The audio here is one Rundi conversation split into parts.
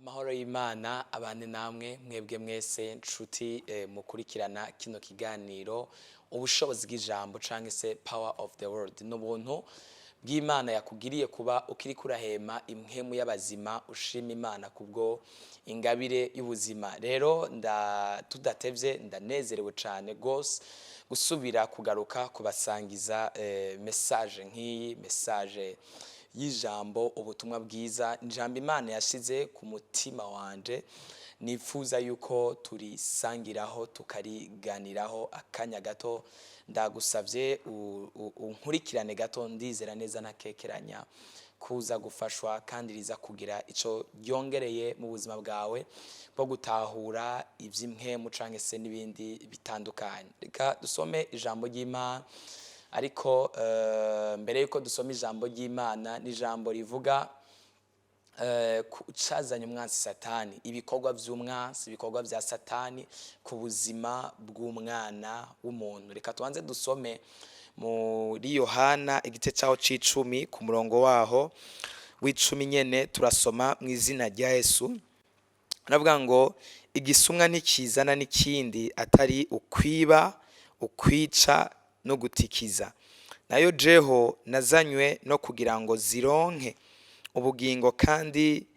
Amahoro y'Imana abane namwe mwebwe mwese nshuti mukurikirana kino kiganiro ubushobozi bw'ijambo canke se power of the world n'ubuntu bw'Imana yakugiriye kuba ukiri kurahema impwemu y'abazima ushima Imana kubwo ingabire y'ubuzima. Rero tudatevye ndanezerewe cane gose gusubira kugaruka kubasangiza message nk'iyi message y'ijambo ubutumwa bwiza njambo Imana yashize ku mutima wanje nifuza yuko turisangiraho tukariganiraho akanya gato. Ndagusavye unkurikirane gato ndizera neza nakekeranya kuza gufashwa kandi riza kugira ico ryongereye mu buzima bwawe bwo gutahura ivy'impwemu canke se n'ibindi bitandukanye. Reka dusome ijambo ry'Imana. Ariko mbere yuko dusoma ijambo ry'Imana n'ijambo rivuga cazanye umwansi Satani, ibikorwa vy'umwansi, ibikorwa vya Satani ku buzima bw'umwana w'umuntu. Reka tubanze dusome muri Yohana igice caho c'icumi ku murongo waho w'icumi nyene turasoma mu izina rya Yesu. Aravuga ngo igisumwa ntikizana n'ikindi atari ukwiba, ukwica no gutikiza. Nayo jeho nazanywe no kugira ngo zironke ubugingo kandi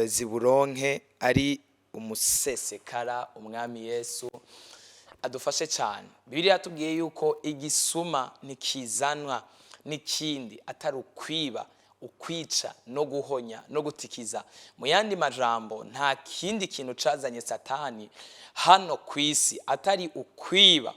ziburonke ari umusesekara. Umwami Yesu adufashe cyane. Bibiliya yatubwiye yuko igisuma ntikizanwa n'ikindi atari ukwiba, ukwica no guhonya no gutikiza. Mu yandi majambo nta kindi kintu cazanye Satani hano kwisi atari ukwiba,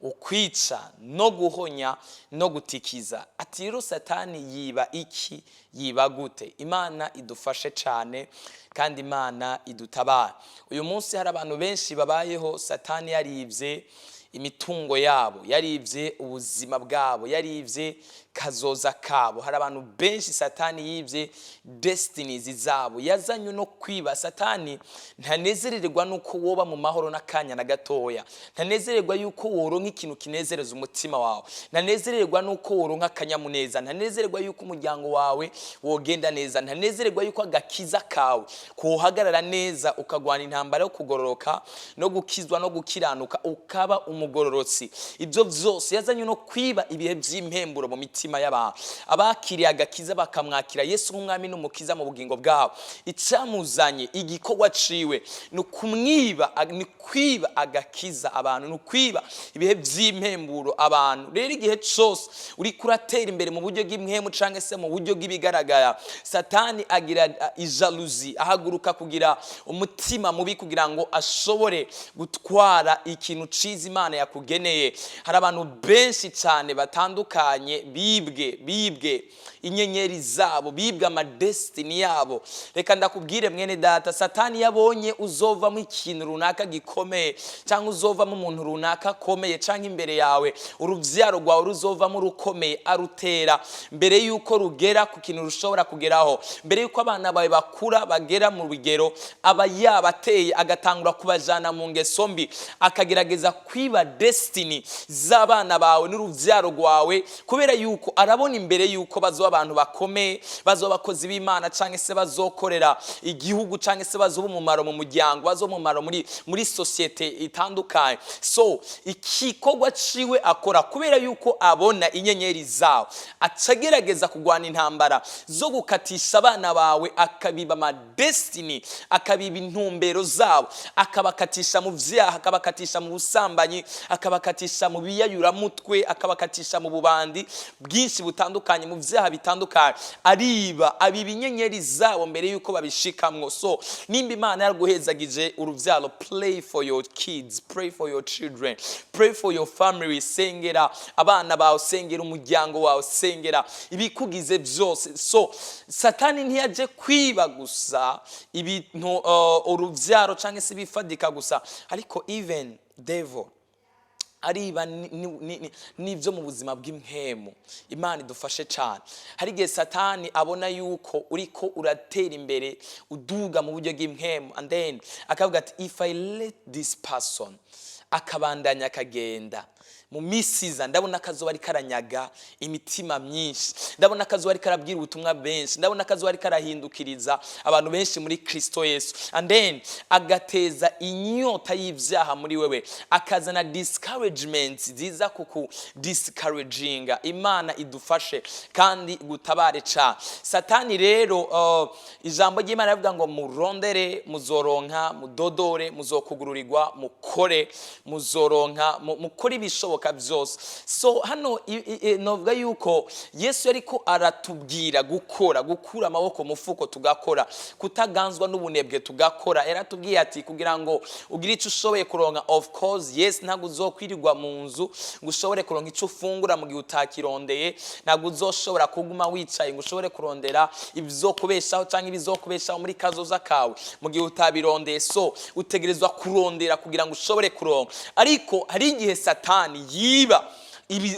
ukwica no guhonya no gutikiza. Ati rero Satani yiba iki? Yiba gute? Imana idufashe cyane kandi Imana idutabara. Uyu munsi hari abantu benshi babayeho Satani yarivye imitungo yabo, yarivye ubuzima bwabo, yarivye kazoza kabo. Hari abantu benshi Satani yivye destinies zabo, yazanywe no kwiba. Satani ntanezererwa nuko woba mu mahoro n'akanya na gatoya, ntanezererwa yuko woronka ikintu kinezereza umutima wawe, ntanezererwa nuko woronka akanyamuneza, ntanezererwa yuko umuryango wawe wogenda neza, ntanezererwa yuko agakiza kawe kuhagarara neza ukagwana intambara yo kugororoka no gukizwa no gukiranuka ukaba umugororotsi. Ibyo byose yazanywe no kwiba ibihe by'impemburo mu mitima y'abantu abakiriye agakiza bakamwakira Yesu nk'umwami n'umukiza mu bugingo bwabo. Icamuzanye igikorwa ciwe no kumwiba, ni kwiba agakiza abantu, no kwiba ibihe by'impemburo abantu. Rero igihe cyose uri kuratera imbere mu buryo bw'impwemu canke se mu buryo bw'ibigaragara, Satani agira ijaluzi, ahaguruka kugira umutima mubi kugira ngo ashobore gutwara ikintu ciza Imana yakugeneye. Hari abantu benshi cyane batandukanye bibwe inyenyeri zabo, bibwe amadestiny yabo. Reka ndakubwire mwene data, Satani yabonye uzova mu ikintu runaka gikomeye cyangwa uzova mu muntu runaka akomeye cyangwa imbere yawe uruvyaro rwawe ruzova mu rukomeye, arutera mbere yuko rugera ku kintu rushobora kugeraho, mbere yuko abana bawe bakura bagera mu rugero aba yabateye, agatangura kubajana mu ngeso mbi, akagerageza kwiba destiny z'abana bawe n'uruvyaro rwawe, kubera yuko arabona imbere yuko bazoba abantu bakomeye, bazoba abakozi b'Imana canke se bazokorera igihugu canke se bazoba umumaro mu muryango, bazoba umumaro muri societe itandukanye. So ikikorwa ciwe akora kubera yuko abona inyenyeri zawe, acagerageza kugwana intambara zo gukatisha abana bawe, akabiba ama destiny, akabiba intumbero zabo, akabakatisha mu vyaha, akabakatisha mu busambanyi, akabakatisha mu biyayuramutwe, akabakatisha mu bubandi bwinshi butandukanye, mu vyaha bitandukanye. Abiba inyenyeri zabo mbere yuko babishikamwo. So nimba Imana yaraguhezagije uruvyaro, pray for your kids, pray for your children, pray for your family. Sengera abana bawe, sengera umuryango wawe, sengera ibikugize byose. So Satani ntiyaje kwiba gusa ibintu uruvyaro canke se bifadika gusa, ariko even devil ariba n'ivyo mu buzima bw'impwemu. Imana idufashe cyane. Hari igihe Satani abona yuko uriko uratera imbere uduga mu buryo bw'impwemu, and then akavuga ati if I let this person akabandanya akagenda mu misiza ndabona akazuba ari karanyaga imitima myinshi, ndabona akazuba ari karabwira ubutumwa benshi, ndabona akazuba ari karahindukiriza abantu benshi muri Kristo Yesu, and then agateza inyota y'ivyaha muri wewe, akazana discouragement ziza kuku discouraginga. Imana idufashe kandi gutabare ca Satani. Rero ijambo ry'Imana rivuga ngo murondere muzoronka, mudodore muzokugururirwa, mukore muzoronka, mukore ibishoboka byose. So hano novuga yuko Yesu yariko aratubwira gukura amaboko mufuko tugakora, kutaganzwa n'ubunebwe tugakora. Yaratubwiye ati kugira ngo ugire icyo ushoboye kuronka, of course yes, ntabwo uzokwirirwa mu nzu ngo ushobore kuronka icyo ufungura mu gihe utakirondeye, ntabwo uzoshobora kuguma wicaye ngo ushobore kurondera ibizokubeshaho cyangwa ibizokubeshaho muri kazoza kawe mu gihe utabirondeye. So utegerezwa kurondera kugira ngo ushobore kuronka, ariko hari igihe Satani yiba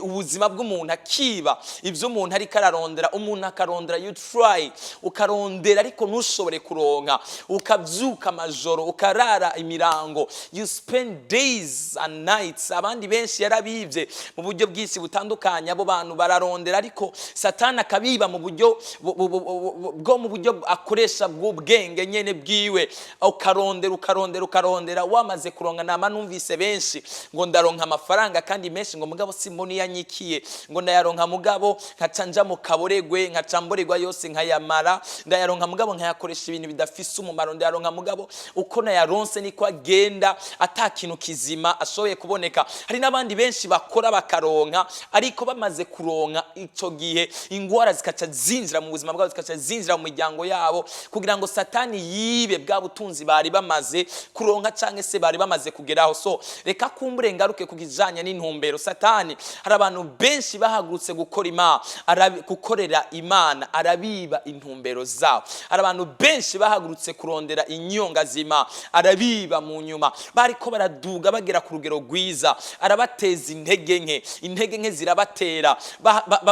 ubuzima bw'umuntu, akiba ibyo umuntu ariko ararondera. Umuntu akarondera, you try ukarondera ariko ntushobore kuronka, ukabyuka amajoro ukarara imirango, you spend days and nights. Abandi benshi yarabivye mu buryo bw'isi butandukanye, abo bantu bararondera ariko Satani akabiba mu buryo bwo mu buryo akoresha bw'ubwenge nyene bwiwe, ukarondera wamaze kuronka. Nama numvise benshi ngo ndaronka amafaranga kandi menshi ngo mugabo mboni yanyikiye, ngo ndayaronka mugabo nkacanja mu kaboregwe, nkacamboregwa yose nkayamara, ndayaronka mugabo nkayakoresha ibintu bidafise umumaro, ndayaronka mugabo uko nayaronse niko agenda atakintu kizima ashoboye kuboneka. Hari n'abandi benshi bakora bakaronka, ariko bamaze kuronka ico gihe ingwara zikaca zinjira mu buzima bwabo, zikaca zinjira mu miryango yabo, kugira ngo Satani yibe bwa butunzi bari bamaze kuronka canke se bari bamaze kugeraho. So reka kumbure ngaruke kugijanya n'intumbero. Satani hari abantu benshi bahagurutse gukorera Imana, arabiba intumbero zabo. Hari abantu benshi bahagurutse kurondera inyonga zima, arabiba mu nyuma. Bariko baraduga bagera ku rugero rwiza, arabateza intege nke zirabatera.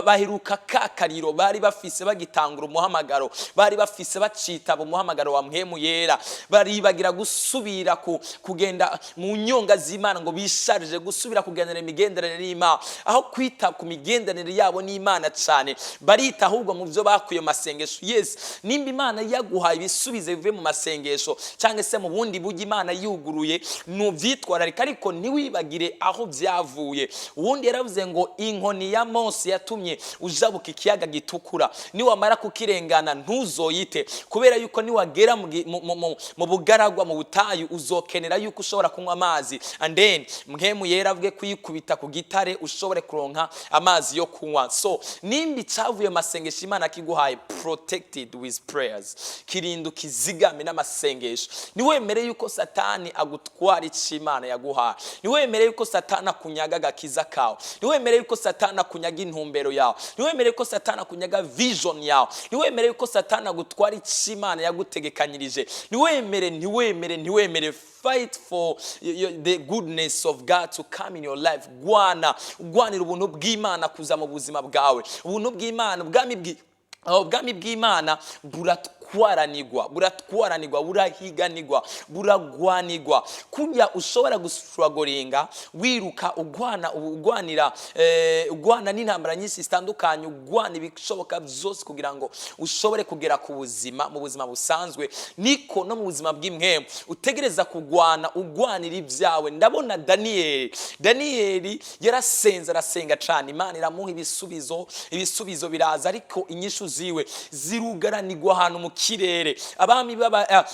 Baheruka kakariro bari bafise bagitangura umuhamagaro, bari bafise bacitaba umuhamagaro wa mpwemu yera, baribagira gusubira kugenda mu nyonga z'Imana ngo bisharije gusubira kugendera imigenderanire n'Imana. Aho kwita ku migenderanire yabo n'Imana cyane, barita ahubwo mu byo bakuye masengesho. Yes, nimba Imana yaguhaye ibisubize bive mu masengesho cyangwa se mu bundi buryo Imana yuguruye, nuvyitwararika, ariko ntiwibagire aho byavuye. Ubundi yaravuze ngo inkoni ya Mose yatumye ujabuka ikiyaga gitukura, niwamara kukirengana ntuzoyite, kubera yuko niwagera mu bugaragwa mu butayu uzokenera yuko ushobora kunywa amazi, and then mpwemu yera avuge kuyikubita ku gitare ushobore kuronka amazi yo kunywa. So nimba cyavuye masengesho Imana kiguhaye, protected with prayers, kirindu kizigame n'amasengesho. Niwemere yuko Satani agutwara icyo Imana yaguhaye, niwemere yuko Satani akunyaga agakiza kawe, niwemere yuko Satani akunyaga intumbero yawe, niwemere yuko Satani akunyaga vision yawe, niwemere yuko Satani agutwara icyo Imana yagutegekanyirije. Niwemere fight for the goodness of God to come in your life. Gwanira ubuntu bw'Imana kuza mu buzima bwawe. Ubuntu bw'Imana, ubwami bw'Imana buratwaranirwa, burahiganirwa, buragwanirwa. Kujya ushobora gustrugglinga wiruka ugwana n'intambara nyinshi zitandukanye, ugwana ibishoboka byose kugira ngo ushobore kugera ku buzima, mu buzima busanzwe, niko no mu buzima bw'imwemu utegereza ugwanira ibyawe. Ndabona Daniyeli yarasenze, arasenga cyane, Imana iramuha ibisubizo biraza, ariko inyishu ziwe zirugaranirwa ahantu mu kirere. Abami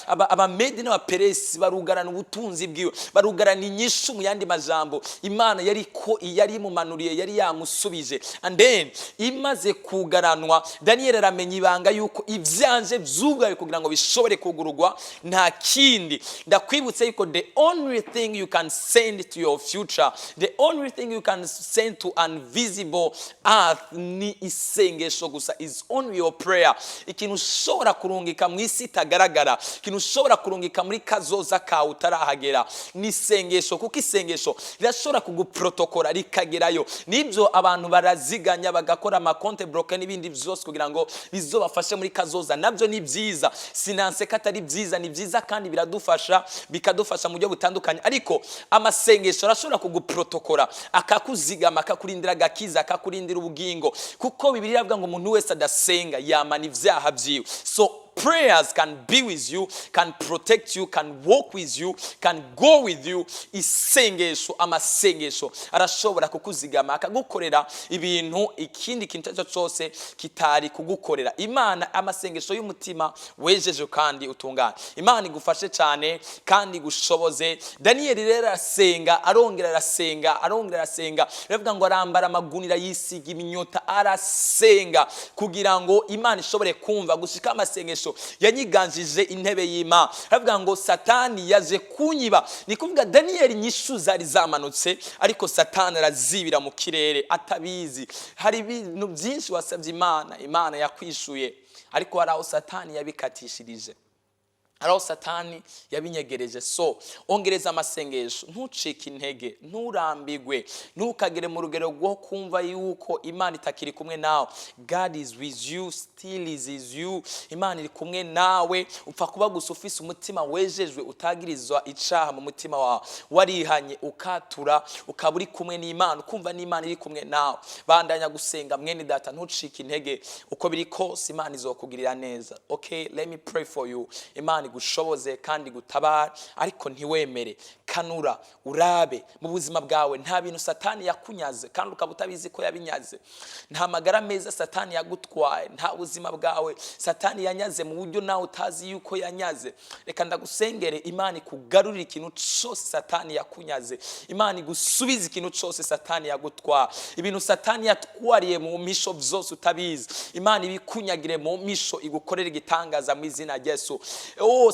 abamedi n'abaperesi barugarana ubutunzi bwiwe, barugarana inyishu. Mu yandi majambo, Imana yari mumanuriye, yari yamusubije, and then imaze kugaranwa, Daniyeli aramenya ibanga yuko ivyanje vyugaye kugira ngo bishobore kugurugwa nta kindi. Ndakwibutse yuko the only thing you can send to your future, the only thing you can send to invisible earth ni isengesho gusa, is only your prayer. Ikintu ushobora kurungika mu isi itagaragara, ikintu ushobora kurungika muri kazoza kawe utarahagera ni isengesho, kuko isengesho rirashobora kuguprotokora rikagerayo. Nibyo abantu baraziganya bagakora amakonte bloke n'ibindi byose kugira ngo bizobafashe muri kazoza, nabyo ni byiza, sinanse ko atari byiza, ni byiza kandi biradufasha, bikadufasha mu buryo butandukanye. Ariko amasengesho arashobora kuguprotokora, akakuzigama, akakurindira agakiza, akakurindira ubugingo, kuko Bibiliya iravuga ngo umuntu wese adasenga yamana ivyaha vyiwe. So prayers can be with you, can protect you, can walk with you, can go with you. Isengesho, amasengesho arashobora kukuzigama, akagukorera ibintu ikindi kintu cyose kitari kugukorera. Imana, amasengesho y'umutima wejeje kandi utungana, Imana igufashe cyane kandi gushoboze. Daniyeli rero arasenga, arongera arasenga, bivuga ngo arambara amagunira yisiga iminyota, arasenga kugira ngo Imana ishobore kumva. Gushika amasengesho yanyiganjije intebe y'Imana, aravuga ngo Satani yaje kunyiba. Ni kuvuga Daniyeli nyishu zari zamanutse, ariko Satani arazibira mu kirere atabizi. Hari ibintu byinshi wasabye Imana, Imana yakwishuye, ariko hari aho Satani yabikatishirije, araho Satani yabinyegereje. So ongereza amasengesho, ntucike intege, nturambigwe, ntukagere mu rugero rwo kumva yuko Imana itakiri kumwe nawe. God is with you, still is you. Imana iri kumwe nawe, upfa kuba gusa ufise umutima wejejwe, utagirizwa icaha mu mutima wawe, warihanye ukatura, ukaba uri kumwe n'Imana, ukumva n'Imana iri kumwe nawe. Bandanya gusenga mwene data, ntucike intege, uko biri kose Imana izokugirira neza. Okay, let me pray for you. Imana gushoboze kandi gutabara, ariko ntiwemere. Kanura, urabe mu buzima bwawe nta bintu Satani yakunyaze kandi ukaba utabizi ko yabinyaze. Nta magara meza Satani yagutwaye, nta buzima bwawe Satani yanyaze mu buryo nawe utazi yuko yanyaze. Reka ndagusengere, Imana ikugarurira ikintu cyose Satani yakunyaze, Imana igusubiza ikintu cyose Satani yagutwara. Ibintu Satani yatwariye mu misho byose utabizi, Imana ibikunyagire mu misho, igukorera igitangaza mu izina rya Yesu.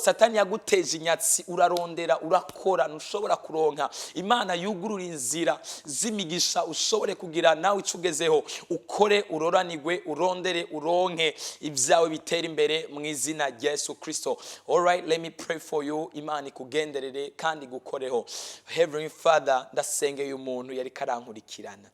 Satani yaguteje inyatsi, urarondera, urakora, ntushobora kuronka. Imana yugurura inzira z'imigisha ushobore kugira nawe icugezeho, ukore, uroranigwe, urondere, uronke, ibyawe bitera imbere mu izina rya Yesu Kristo. All right, let me pray for you. Imana ikugenderere kandi gukoreho. Heavenly Father, ndasengeye umuntu yari karankurikirana,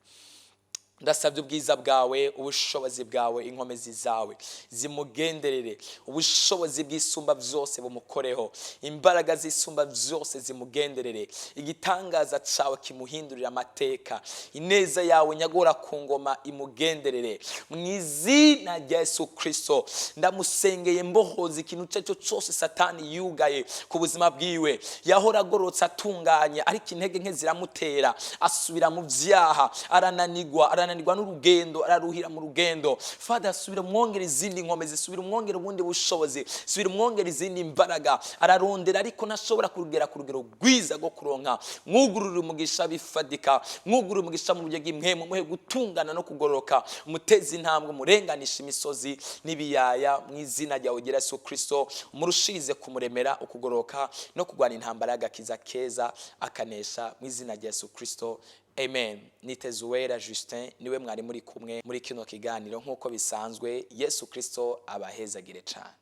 ndasabye ubwiza bwawe, ubushobozi bwawe, inkomezi zawe zimugenderere, ubushobozi bw'isumba byose bumukoreho, imbaraga z'isumba byose zimugenderere, igitangaza cyawe kimuhindurira amateka, ineza yawe nyagora ku ngoma imugenderere mu izina rya Yesu Kristo. Ndamusengeye mbohoza ikintu cyo cyose Satani yugaye ku buzima bwiwe, yahora agorotse atunganye, ariko intege nke ziramutera, asubira mu byaha, arananirwa n'urugendo, araruhira mu rugendo. Father, subira mwongere izindi nkomezi, subira mwongere ubundi bushobozi, subira mwongere izindi imbaraga. Ararondera ariko ntashobora kurugera ku rugero rwiza rwo kuronka. Mwugurura umugisha bifadika, mwugurura umugisha mu buryo bw'imwemu, muhe gutungana no kugororoka, muteze intambwe, murenganisha imisozi n'ibiyaya mu izina rya Yesu Kristo. Murushirize kumuremera ukugororoka no kurwana intambara y'agakiza keza akanesha mu izina rya Yesu Kristo. Amen. Nitezuwera Justin niwe mwari muri kumwe muri kino kiganiro nk'uko bisanzwe. Yesu Kristo abahezagire cyane.